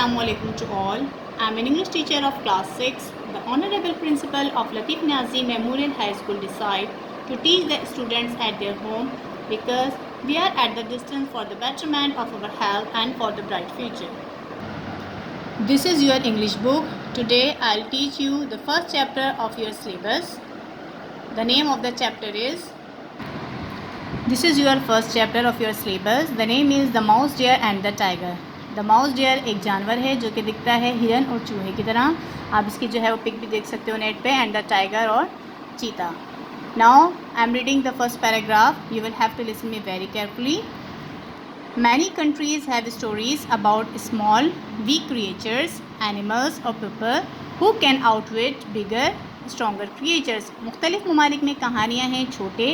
Assalamualaikum to all. I am an English teacher of class 6. The Honorable Principal of Latif Niazi Memorial High School decide to teach the students at their home because we are at the distance for the betterment of our health and for the bright future. This is your English book. Today I'll teach you the first chapter of your syllabus. The name of the chapter is This is your first chapter of your syllabus. The name is The Mouse, Deer and the Tiger. The mouse dear एक जानवर है जो कि दिखता है हिरन और चूहे की तरह. आप इसकी जो है वो पिक भी देख सकते हो नेट पे. एंड द टाइगर और चीता. Now I am reading the first paragraph. You will have to listen me very carefully. Many countries have stories about small weak creatures, animals और people who can outwit bigger stronger creatures. मुख्तलिफ ममालिक में कहानियाँ हैं छोटे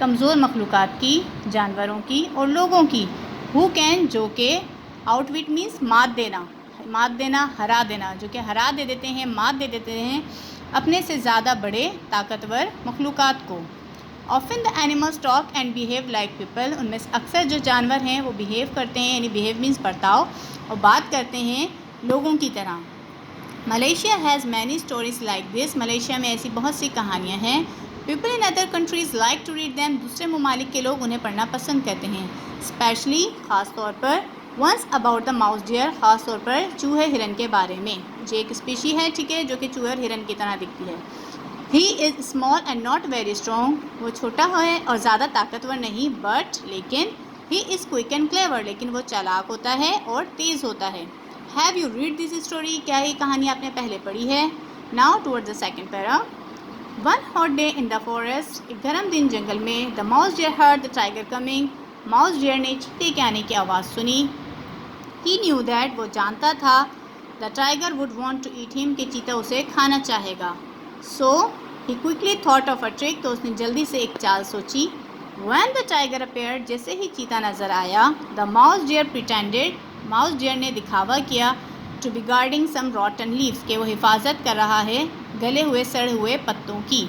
कमज़ोर मखलूक़ात की, जानवरों की और लोगों की. हु कैन जो कि आउटविट मीन्स मात देना, हरा देना, जो कि हरा दे देते हैं, मात दे देते हैं अपने से ज़्यादा बड़े ताकतवर मखलूक़ात को. Often the animals talk and behave like people. उनमें से अक्सर जो जानवर हैं वो बिहेव करते हैं, यानी बिहेव मीन्स बर्ताव, और बात करते हैं लोगों की तरह. Malaysia has many stories like this. Malaysia में ऐसी बहुत सी कहानियाँ हैं. People in other countries like to read them. दूसरे ममालिक के लोग उन्हें पढ़ना पसंद करते हैं. स्पेशली ख़ास तौर पर once about the mouse deer. ख़ास तौर पर चूहे हिरन के बारे में. जो एक स्पीशी है, ठीक है, जो कि चूहे और हिरन की तरह दिखती है. He is small and not very strong. वो छोटा है और ज़्यादा ताकतवर नहीं, बट लेकिन he is quick and clever. लेकिन वो चालाक होता है और तेज़ होता है. Have you read this story. क्या ये कहानी आपने पहले पढ़ी है. Now towards the second para. One hot day in the forest. एक गर्म दिन जंगल में. The mouse dear heard the tiger coming. Mouse deer ने चीते के आने की आवाज़ सुनी. He knew that, वो जानता था, the tiger would want to eat him, कि चीता उसे खाना चाहेगा. So he quickly thought of a trick. तो उसने जल्दी से एक चाल सोची. When the tiger appeared, जैसे ही चीता नज़र आया, the mouse deer pretended, mouse deer ने दिखावा किया, to be guarding some rotten leaves, कि वो हिफाजत कर रहा है गले हुए सड़े हुए पत्तों की.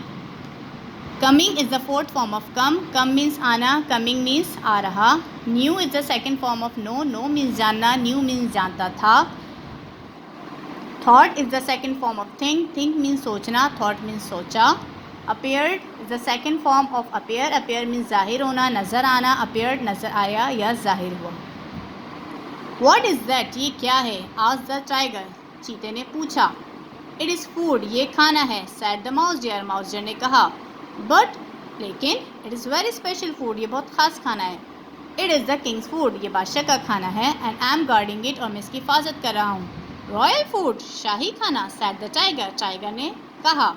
Coming is the fourth form of come. Come means आना, coming means आ रहा. New is the second form of know. Know means जानना, new means जानता था. Thought is the second form of think. Think means सोचना, thought means सोचा. Appeared is the second form of appear. Appear means जाहिर होना, नज़र आना. Appeared नज़र आया या जाहिर हुआ. What is that? ये क्या है. Asked the tiger. चीते ने पूछा. It is food. ये खाना है. Said the mouse deer. Mouse deer ने कहा. बट लेकिन it is very special food. ये बहुत ख़ास खाना है. It is the king's food. ये बादशाह का खाना है. And I am guarding it. और मैं इसकी हिफाजत कर रहा हूँ. Royal food. शाही खाना. Sad the tiger. टाइगर ने कहा.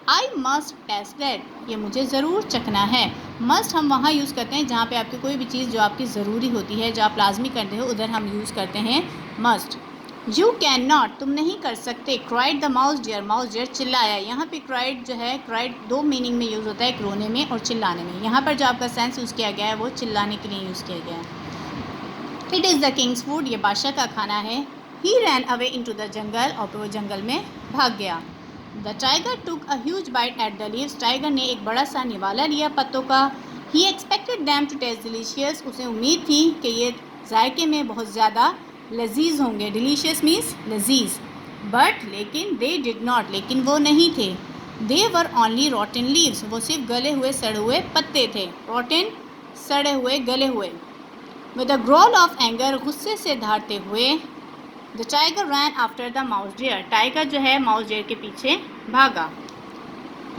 I must taste that. ये मुझे ज़रूर चखना है. मस्ट हम वहाँ यूज़ करते हैं जहाँ पे आपकी कोई भी चीज़ जो आपकी ज़रूरी होती है, जो आप लाजमी करते हो, उधर हम यूज़ करते हैं मस्ट. You can not. तुम नहीं कर सकते. Cried the mouse dear. Mouse dear चिल्लाया. यहाँ पे क्राइड जो है, क्राइड दो मीनिंग में यूज़ होता है, एक रोने में और चिल्लाने में. यहाँ पर जो आपका सेंस यूज़ किया गया है वो चिल्लाने के लिए यूज़ किया गया है. It is the king's food. ये बादशाह का खाना है. He ran away into the jungle. और वो जंगल में भाग गया. The tiger took a huge bite at the leaves. Tiger ने एक बड़ा सा निवाला लिया पत्तों का. He expected them to taste delicious. उसे उम्मीद थी कि ये जायके में बहुत ज़्यादा लजीज होंगे. डिलीशियस मीन्स लजीज. बट लेकिन दे डिड नॉट. लेकिन वो नहीं थे. दे वर ओनली रॉटन लीव्स. वो सिर्फ गले हुए सड़े हुए पत्ते थे. रॉटन सड़े हुए, गले हुए. With a growl of anger. गुस्से से धारते हुए. The tiger ran after the mouse deer. Tiger जो है माउस डियर के पीछे भागा.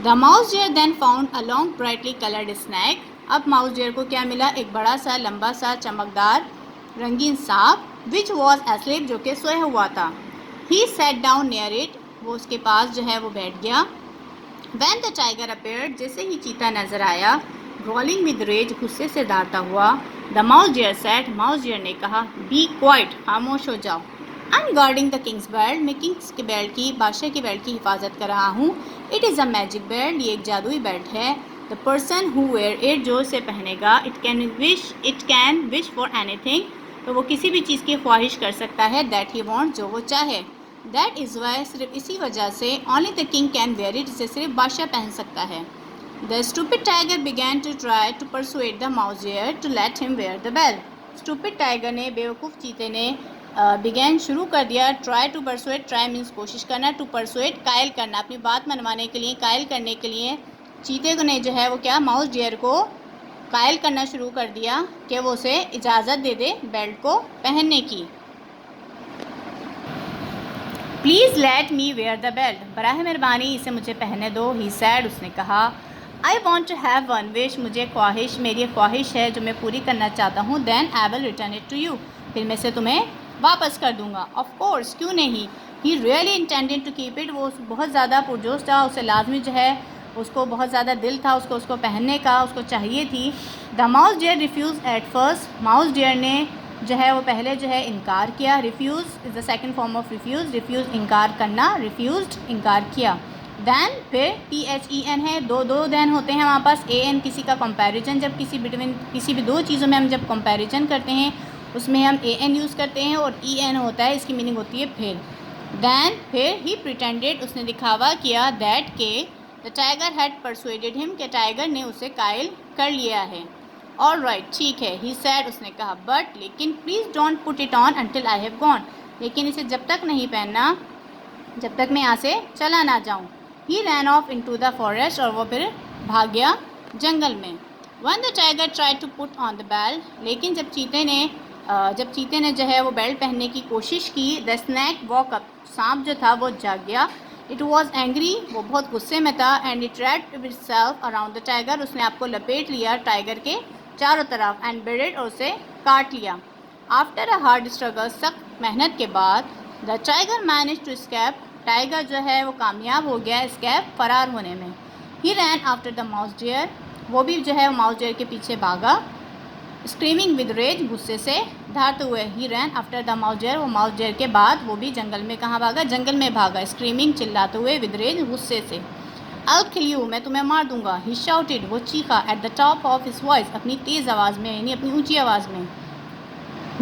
The mouse deer then found a long brightly coloured snake. अब माउस डियर को क्या मिला. एक बड़ा सा लंबा सा चमकदार रंगीन सांप. Which was asleep. जो कि सोया हुआ था. ही सेट डाउन नियर इट. वो उसके पास जो है वो बैठ गया. When the tiger appeared. जैसे ही चीता नजर आया, ग्रोलिंग विद रेज. गुस्से से दहाड़ता हुआ. The mouse deer said. Mouse deer ने कहा. Be quiet. खामोश हो जाओ. I am guarding the king's belt. मैं किंग्स के बेल्ट की, बादशाह के बेल्ट की हिफाजत कर रहा हूँ. It is a magic belt. ये एक जादुई बेल्ट है. The person who wear it. जो इसे पहनेगा. It can wish for anything. तो वो किसी भी चीज़ की ख्वाहिश कर सकता है. That he want. जो वो चाहे. That is why. सिर्फ इसी वजह से. Only the king can wear it. इसे सिर्फ बादशाह पहन सकता है. The stupid tiger began to try to persuade the mouse deer to let him wear the belt. Stupid tiger ने, बेवकूफ़ चीते ने बिगेन शुरू कर दिया। Try to persuade, try means कोशिश करना, टू परसुएट कायल करना, अपनी बात मनवाने के लिए, कायल करने के लिए चीते ने जो है वो क्या माउस डियर को कायल करना शुरू कर दिया कि वो उसे इजाज़त दे दे बेल्ट को पहनने की। Please let me wear the belt, बराह मेहरबानी इसे मुझे पहनने दो। ही सैड, उसने कहा। I want to have one wish, मुझे ख्वाहिश, मेरी ख्वाहिश है जो मैं पूरी करना चाहता हूँ। Then I will return it to you, फिर मैं इसे तुम्हें वापस कर दूँगा। ऑफ कोर्स, क्यों नहीं। He really intended to keep it, वो बहुत ज़्यादा पुरजोश था, उसे लाजमी जो है उसको बहुत ज़्यादा दिल था उसको पहनने का, उसको चाहिए थी। The mouse dear refuse at first, mouse deer ने जो है वो पहले जो है इनकार किया। Refuse is the second form of refuse, refuse इनकार करना, रिफ्यूज़ड इनकार किया। दैन फिर THEN है, दो दैन होते हैं वहाँ पास। AN किसी का कंपैरिजन, जब किसी भी दो चीज़ों में हम जब कंपैरिजन करते हैं उसमें हम AN यूज़ करते हैं, और EN होता है, इसकी मीनिंग होती है फिर। दैन फिर ही प्रिटेंडेड, उसने दिखावा किया, दैट के the tiger had persuaded him, के टाइगर ने उसे कायल कर लिया है। ऑल राइट, ठीक है। ही सैड, उसने कहा। बट लेकिन please don't put it on until I have gone, लेकिन इसे जब तक नहीं पहनना जब तक मैं यहाँ से चला ना जाऊँ। He ran off into the forest, और वो फिर भाग गया जंगल में। When the tiger try to put on the belt, लेकिन जब चीते ने जो है वो बेल्ट पहनने की कोशिश की, द स्नैक वॉक अप, सांप जो था वो जाग गया। इट वॉज एंग्री, वो बहुत गुस्से में था। And it wrapped itself around the tiger, उसने आपको लपेट लिया टाइगर के चारों तरफ। एंड बिट, और उसे काट लिया। आफ्टर अ हार्ड स्ट्रगल, सख्त मेहनत के बाद, the tiger manage to escape, tiger जो है वो कामयाब हो गया स्केप, फरार होने में। He ran after the mouse deer, वो भी जो है वो माउस डियर के पीछे भागा। स्क्रीमिंग विद रेज, गुस्से से धारते हुए। He ran after the mouse deer, वो माउस डियर के बाद वो भी जंगल में कहाँ भागा, जंगल में भागा। स्क्रीमिंग, चिल्लाते हुए, विद रेज, गुस्से से। I'll kill you, मैं तुम्हें मार दूंगा। He shouted, वो चीखा, at the top of his voice, अपनी तेज़ आवाज़ में, यानी अपनी ऊंची आवाज़ में।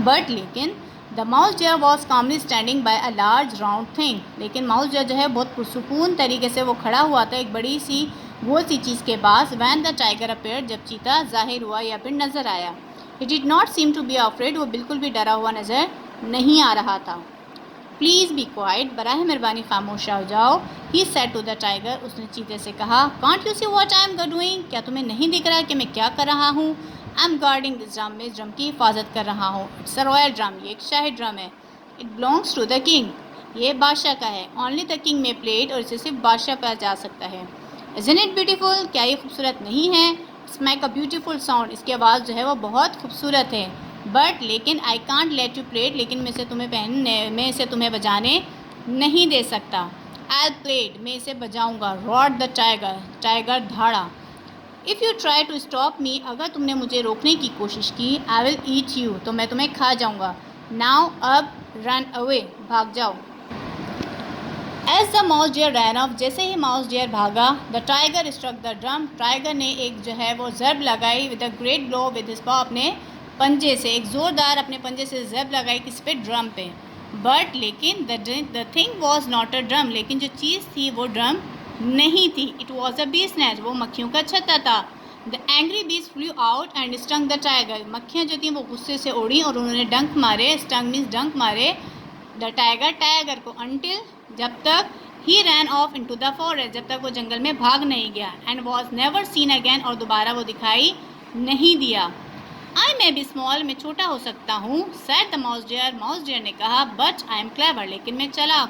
But लेकिन the mouse dear was calmly standing by a large round thing, लेकिन माउस डियर जो है बहुत पुरसुकून तरीके से वो खड़ा हुआ था एक बड़ी सी गोल सी चीज़ के पास। When the tiger appeared, जब चीता जाहिर हुआ या फिर नज़र आया। He did not seem to be afraid, वो बिल्कुल भी डरा हुआ नज़र नहीं आ रहा था। प्लीज़ बी क्वाइट, बराह मेहरबानी खामोश हो जाओ। He said to the tiger, उसने चीते से कहा। Can't you see what I am doing, क्या तुम्हें नहीं दिख रहा कि मैं क्या कर रहा हूँ। I am guarding this drum, मैं इस ड्रम की हिफाजत कर रहा हूँ। इट्स अ रॉयल ड्रम, ये एक शाही ड्रम है। It belongs to the king, ये बादशाह का है। Only the king may play it, और इसे सिर्फ बादशाह पर जा सकता है। इज़न्ट इट ब्यूटीफुल, क्या ये खूबसूरत नहीं है। It's make a beautiful sound, इसकी आवाज़ जो है वो बहुत खूबसूरत है। बट लेकिन I can't let you play it, लेकिन मैं इसे तुम्हें बजाने नहीं दे सकता। आई प्ले इट, मैं इसे बजाऊंगा। रॉड द टाइगर, टाइगर धाड़ा। If you try to stop me, अगर तुमने मुझे रोकने की कोशिश की, आई विल ईट यू, तो मैं तुम्हें खा जाऊंगा। नाउ अब रन अवे, भाग जाओ। As the mouse deer ran off, जैसे ही माउस डियर भागा, the tiger struck the drum, tiger ने एक जो है वो ज़रब लगाई। With a great blow with his paw, अपने पंजे से, एक ज़ोरदार अपने पंजे से ज़रब लगाई किस पे, ड्रम पे। बट लेकिन the thing was not a drum, लेकिन जो चीज़ थी वो ड्रम नहीं थी। इट वॉज अ बीस नेस्ट, वो मक्खियों का छत्ता था। द एंग्री बीस flu out and stung the tiger, मक्खियाँ जो थी वो गुस्से से उड़ी और उन्होंने डंक मारे। स्टंग मीन्स डंक मारे द टाइगर को, अंटिल, जब तक। He ran off into the forest, जब तक वो जंगल में भाग नहीं गया। And was never seen again, और दोबारा वो दिखाई नहीं दिया। आई मे बी स्मॉल, मैं छोटा हो सकता हूँ। Sad the mouse dear, mouse deer ने कहा। बट आई एम क्लेवर, लेकिन मैं चालाक